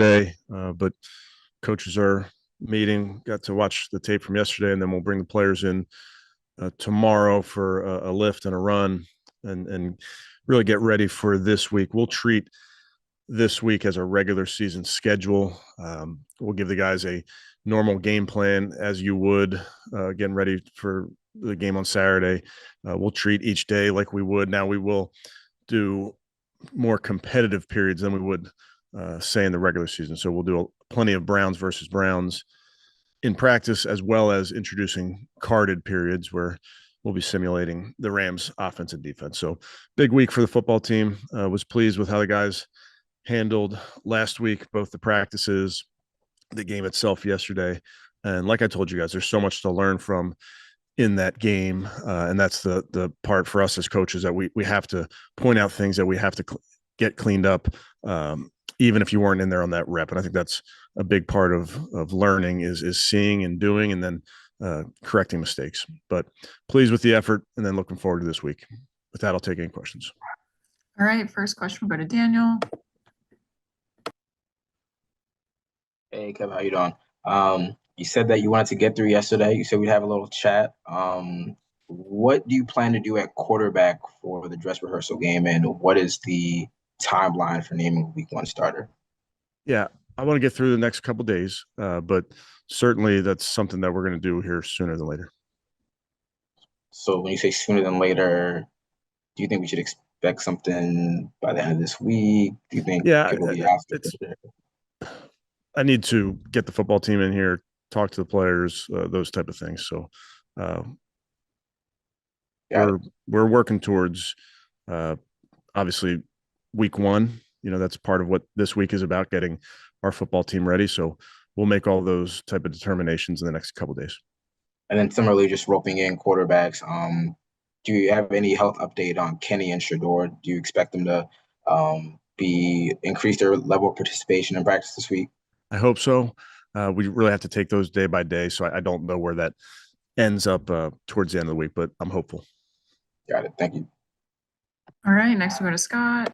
today, but coaches are meeting. Got to watch the tape from yesterday, and then we'll bring the players in tomorrow for a lift and a run, and really get ready for this week. We'll treat this week as a regular season schedule. We'll give the guys a normal game plan as you would getting ready for the game on Saturday. We'll treat each day like we would. Now we will do more competitive periods than we would say in the regular season. So we'll do plenty of Browns versus Browns in practice, as well as introducing carded periods where we'll be simulating the Rams offense and defense. So big week for the football team. Was pleased with how the guys handled last week, both the practices, the game itself yesterday. And like I told you guys, there's so much to learn from in that game. And that's the part for us as coaches, that we have to point out things that we have to get cleaned up, even if you weren't in there on that rep. And I think that's a big part of learning is seeing and doing, and then correcting mistakes. But pleased with the effort, and then looking forward to this week. With that, I'll take any questions. All right, first question will go to Daniel. Hey, Kevin, how you doing? You said that you wanted to get through yesterday. You said we'd have a little chat. What do you plan to do at quarterback for the dress rehearsal game, and what is the timeline for naming a week 1 starter? Yeah, I want to get through the next couple of days, but certainly that's something that we're going to do here sooner than later. So when you say sooner than later, do you think we should expect something by the end of this week? Do you think it'll be after? I need to get the football team in here, talk to the players, those type of things. So we're working towards obviously week 1. That's part of what this week is about, getting our football team ready. So we'll make all those type of determinations in the next couple of days. And then similarly, just roping in quarterbacks. Do you have any health update on Kenny and Shador? Do you expect them to increase their level of participation in practice this week? I hope so. We really have to take those day by day. So I don't know where that ends up towards the end of the week, but I'm hopeful. Got it. Thank you. All right, next we go to Scott.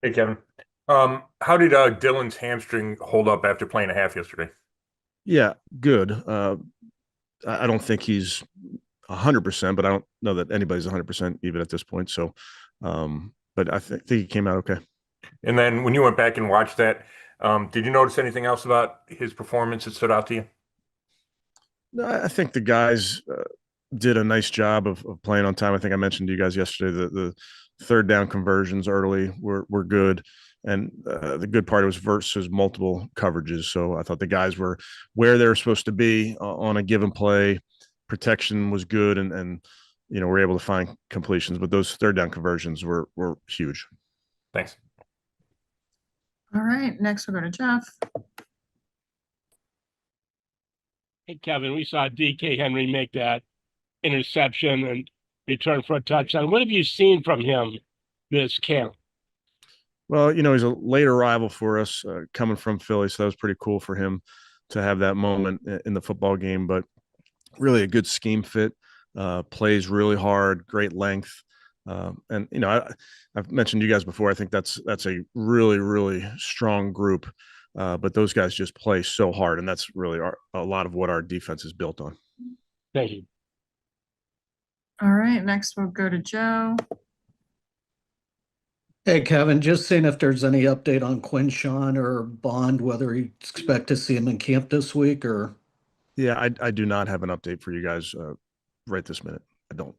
Hey, Kevin. How did Dylan's hamstring hold up after playing a half yesterday? Yeah, good. I don't think he's 100%, but I don't know that anybody's 100% even at this point. So, but I think he came out okay. And then when you went back and watched that, did you notice anything else about his performance that stood out to you? No, I think the guys did a nice job of playing on time. I think I mentioned to you guys yesterday the third down conversions early were good. And the good part was versus multiple coverages. So I thought the guys were where they were supposed to be on a given play. Protection was good, and we're able to find completions. But those third down conversions were huge. Thanks. All right, next we'll go to Jeff. Hey, Kevin, we saw DK Henry make that interception and return for a touchdown. What have you seen from him this camp? Well, he's a late arrival for us, coming from Philly, so that was pretty cool for him to have that moment in the football game. But really a good scheme fit, plays really hard, great length. And I've mentioned to you guys before, I think that's a really, really strong group. But those guys just play so hard, and that's really a lot of what our defense is built on. Thank you. All right, next we'll go to Joe. Hey, Kevin, just seeing if there's any update on Quinshawn or Bond, whether you expect to see him in camp this week or. Yeah, I do not have an update for you guys right this minute. I don't.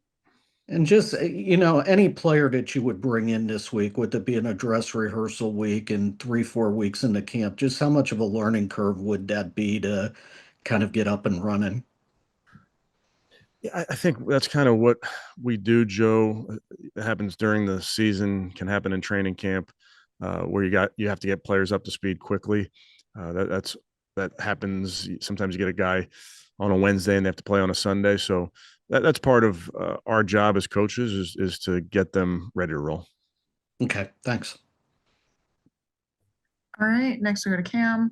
And just, any player that you would bring in this week, would it be a dress rehearsal week and 3-4 weeks into camp? Just how much of a learning curve would that be to kind of get up and running? Yeah, I think that's kind of what we do, Joe. It happens during the season, can happen in training camp, where you have to get players up to speed quickly. That happens. Sometimes you get a guy on a Wednesday and they have to play on a Sunday. So that's part of our job as coaches is to get them ready to roll. Okay, thanks. All right, next we go to Cam.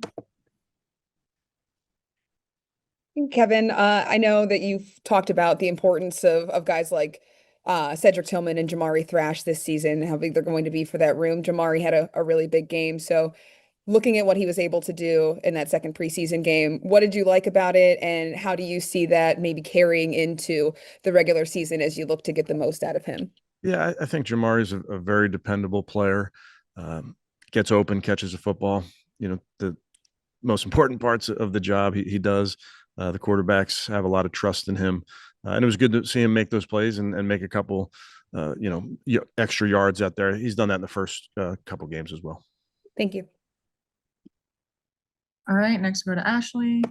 Kevin, I know that you've talked about the importance of guys like Cedric Tillman and Jamari Thrash this season, how big they're going to be for that room. Jamari had a really big game. So looking at what he was able to do in that second preseason game, what did you like about it? And how do you see that maybe carrying into the regular season as you look to get the most out of him? Yeah, I think Jamari is a very dependable player. Gets open, catches the football. The most important parts of the job he does. The quarterbacks have a lot of trust in him. And it was good to see him make those plays and make a couple, extra yards out there. He's done that in the first couple games as well. Thank you. All right, next we'll go to Ashley.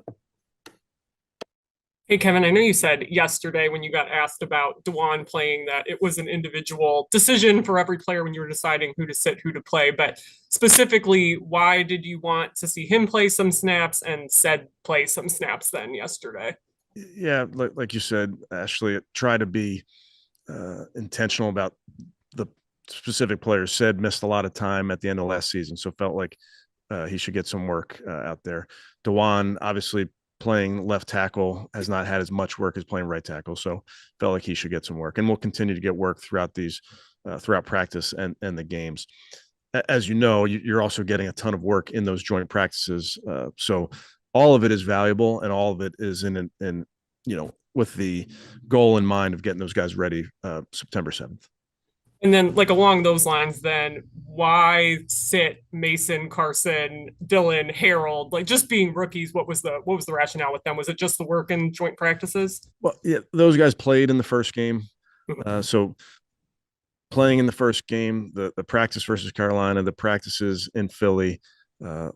Hey, Kevin, I know you said yesterday when you got asked about DeJuan playing that it was an individual decision for every player when you were deciding who to sit, who to play. But specifically, why did you want to see him play some snaps and said play some snaps then yesterday? Yeah, like you said, Ashley, try to be intentional about the specific players. Said missed a lot of time at the end of last season, so felt like he should get some work out there. DeJuan, obviously, playing left tackle, has not had as much work as playing right tackle, so felt like he should get some work, and we'll continue to get work throughout throughout practice and the games. As you know, you're also getting a ton of work in those joint practices, so all of it is valuable, and all of it is in with the goal in mind of getting those guys ready September 7th. And then, like, along those lines, then why sit Mason, Carson, Dylan, Harold, like just being rookies? What was the rationale with them? Was it just the work in joint practices? Well, yeah, those guys played in the first game, so playing in the first game, the practice versus Carolina, the practices in Philly,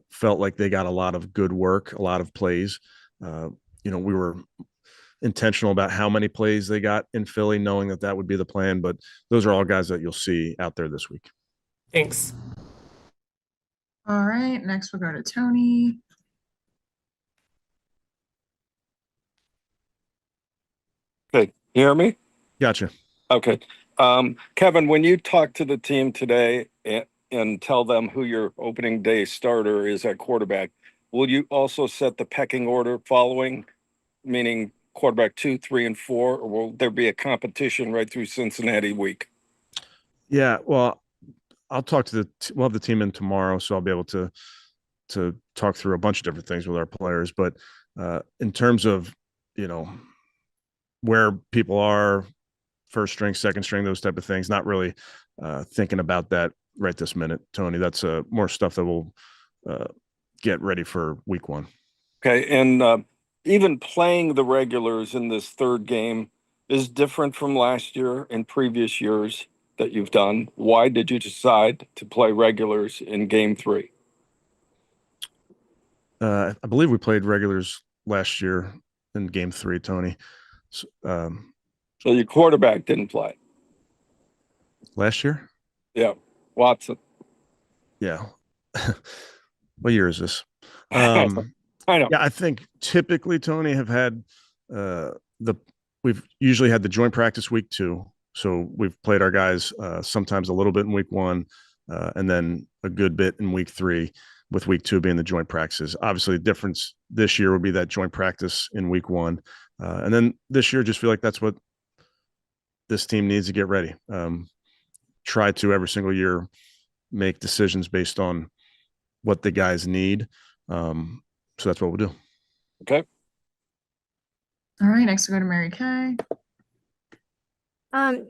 felt like they got a lot of good work, a lot of plays. We were intentional about how many plays they got in Philly, knowing that would be the plan. But those are all guys that you'll see out there this week. Thanks. All right, next we'll go to Tony. Okay, you hear me? Gotcha. Okay. Kevin, when you talk to the team today and tell them who your opening day starter is at quarterback, will you also set the pecking order following, meaning quarterback 2, 3, and 4, or will there be a competition right through Cincinnati week? Yeah, well, I'll talk to we'll have the team in tomorrow, so I'll be able to talk through a bunch of different things with our players. But in terms of where people are, first string, second string, those type of things, not really thinking about that right this minute, Tony. That's more stuff that we'll get ready for week 1. Okay, and even playing the regulars in this third game is different from last year and previous years that you've done. Why did you decide to play regulars in game 3? I believe we played regulars last year in game 3, Tony. So your quarterback didn't play last year? Yeah, Watson. Yeah. What year is this? I know. Yeah, I think typically, Tony, have had we've usually had the joint practice week 2. So we've played our guys sometimes a little bit in week 1 and then a good bit in week 3, with week 2 being the joint practices. Obviously, the difference this year would be that joint practice in week 1. And then this year, just feel like that's what this team needs to get ready. Try to every single year make decisions based on what the guys need. So that's what we'll do. Okay. All right, next we'll go to Mary Kay.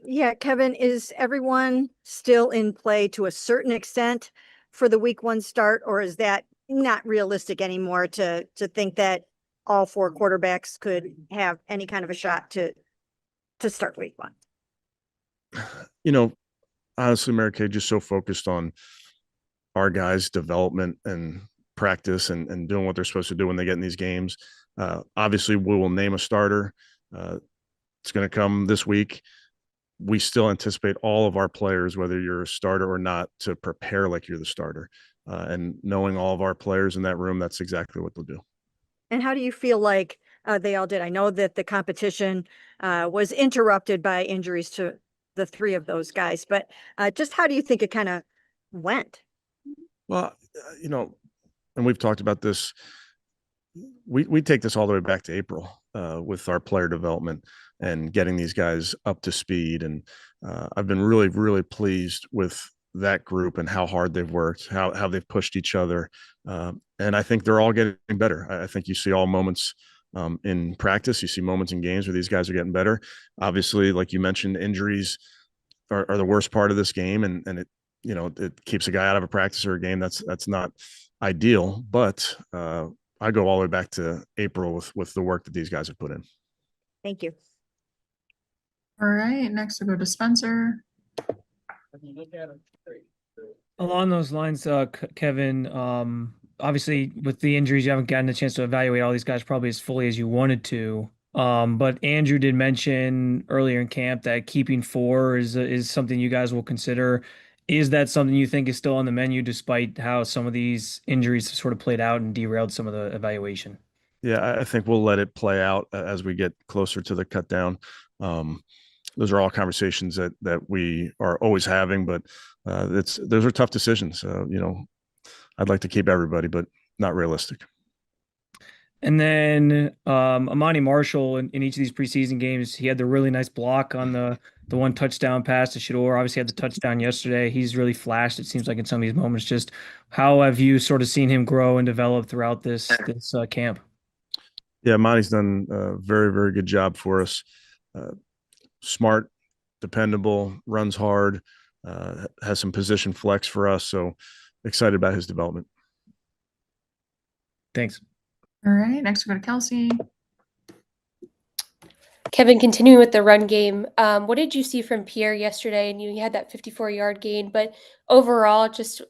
Yeah, Kevin, is everyone still in play to a certain extent for the week 1 start, or is that not realistic anymore to think that all 4 quarterbacks could have any kind of a shot to start week 1? Honestly, Mary Kay, just so focused on our guys' development and practice and doing what they're supposed to do when they get in these games. Obviously, we will name a starter. It's going to come this week. We still anticipate all of our players, whether you're a starter or not, to prepare like you're the starter. And knowing all of our players in that room, that's exactly what they'll do. And how do you feel like they all did? I know that the competition was interrupted by injuries to the 3 of those guys, but just how do you think it kind of went? Well, and we've talked about this, we take this all the way back to April with our player development and getting these guys up to speed. And I've been really, really pleased with that group and how hard they've worked, how they've pushed each other. And I think they're all getting better. I think you see all moments in practice. You see moments in games where these guys are getting better. Obviously, like you mentioned, injuries are the worst part of this game. And it, you know, it keeps a guy out of a practice or a game. That's not ideal, but I go all the way back to April with the work that these guys have put in. Thank you. All right, next we'll go to Spencer. Along those lines, Kevin, obviously with the injuries, you haven't gotten a chance to evaluate all these guys probably as fully as you wanted to. But Andrew did mention earlier in camp that keeping 4 is something you guys will consider. Is that something you think is still on the menu despite how some of these injuries have sort of played out and derailed some of the evaluation? Yeah, I think we'll let it play out as we get closer to the cut down. Those are all conversations that we are always having, but those are tough decisions. You know, I'd like to keep everybody, but not realistic. And then Amani Marshall in each of these preseason games, he had the really nice block on the one touchdown pass to Shador. Obviously had the touchdown yesterday. He's really flashed, it seems like, in some of these moments. Just how have you sort of seen him grow and develop throughout this camp? Yeah, Amani's done a very, very good job for us. Smart, dependable, runs hard, has some position flex for us. So excited about his development. Thanks. All right, next we'll go to Kelsey. Kevin, continuing with the run game, what did you see from Pierre yesterday? And you had that 54-yard gain, but overall, just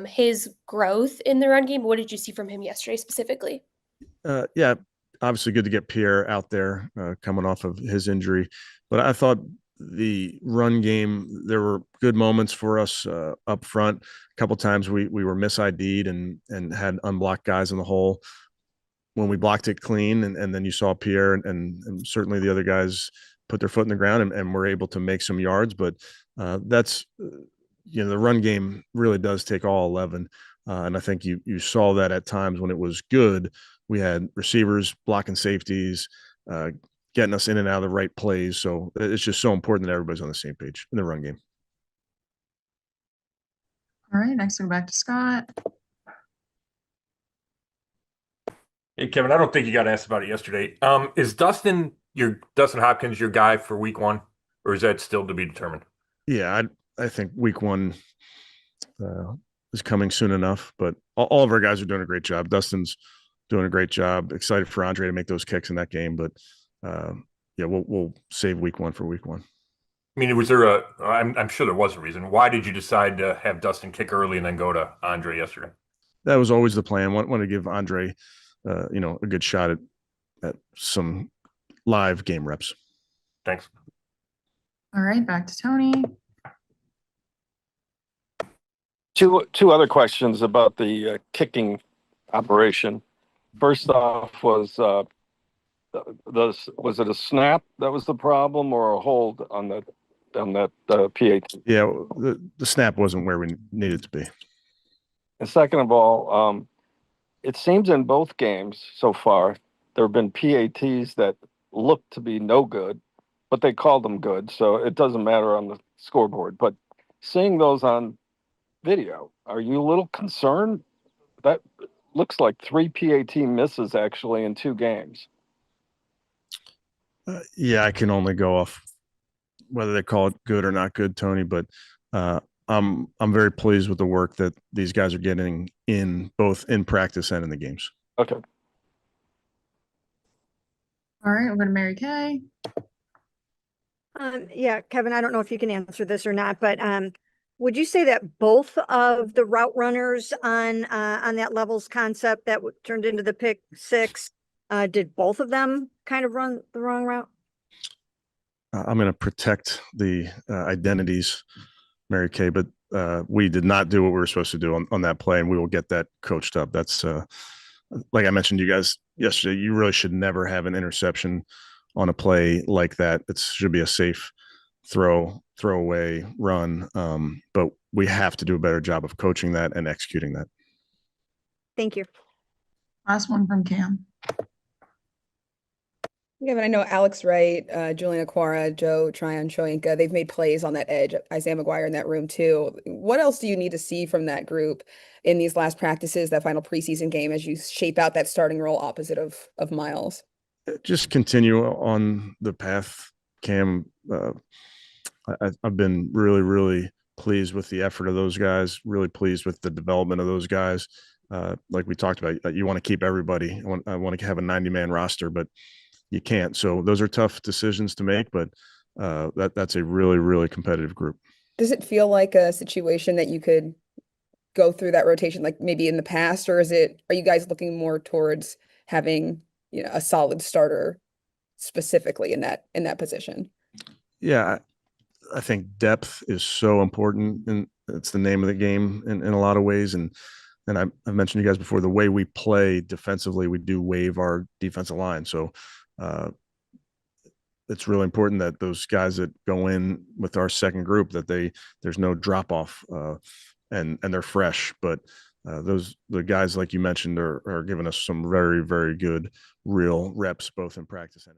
his growth in the run game, what did you see from him yesterday specifically? Yeah, obviously good to get Pierre out there coming off of his injury. But I thought the run game, there were good moments for us up front. A couple times we were mis-ID'd and had unblocked guys in the hole. When we blocked it clean, and then you saw Pierre and certainly the other guys put their foot in the ground and were able to make some yards. But that's, you know, the run game really does take all 11. And I think you saw that at times when it was good. We had receivers blocking safeties, getting us in and out of the right plays. So it's just so important that everybody's on the same page in the run game. All right, next we'll go back to Scott. Hey, Kevin, I don't think you got asked about it yesterday. Is Dustin Hopkins your guy for week 1, or is that still to be determined? Yeah, I think week 1 is coming soon enough, but all of our guys are doing a great job. Dustin's doing a great job. Excited for Andre to make those kicks in that game, but yeah, we'll save week 1 for week 1. I mean, was there I'm sure there was a reason. Why did you decide to have Dustin kick early and then go to Andre yesterday? That was always the plan. Want to give Andre you know, a good shot at some live game reps. Thanks. All right, back to Tony. Two other questions about the kicking operation. First off, was it a snap that was the problem, or a hold on that PAT? Yeah, the snap wasn't where we needed to be. And second of all, it seems in both games so far, there have been PATs that look to be no good, but they called them good. So it doesn't matter on the scoreboard. But seeing those on video, are you a little concerned? That looks like 3 PAT misses actually in 2 games. Yeah, I can only go off whether they call it good or not good, Tony, but I'm very pleased with the work that these guys are getting in both in practice and in the games. Okay. All right, we're going to Mary Kay. Yeah, Kevin, I don't know if you can answer this or not, but would you say that both of the route runners on that levels concept that turned into the pick 6, did both of them kind of run the wrong route? I'm going to protect the identities, Mary Kay, but we did not do what we were supposed to do on that play, and we will get that coached up. That's like I mentioned to you guys yesterday, you really should never have an interception on a play like that. It should be a safe throwaway run, but we have to do a better job of coaching that and executing that. Thank you. Last one from Cam. Yeah, but I know Alex Wright, Julian Aquara, Joe Tryon, Shoyinka, they've made plays on that edge. Isaiah McGuire in that room too. What else do you need to see from that group in these last practices, that final preseason game, as you shape out that starting role opposite of Miles? Just continue on the path, Cam. I've been really, really pleased with the effort of those guys, really pleased with the development of those guys. Like we talked about, you want to keep everybody. I want to have a 90-man roster, but you can't. So those are tough decisions to make, but that's a really, really competitive group. Does it feel like a situation that you could go through that rotation like maybe in the past, or are you guys looking more towards having, a solid starter specifically in that position? Yeah, I think depth is so important, and it's the name of the game in a lot of ways. And I've mentioned to you guys before, the way we play defensively, we do waive our defensive line. So it's really important that those guys that go in with our second group, that there's no drop off, and they're fresh. But the guys like you mentioned are giving us some very, very good real reps, both in practice and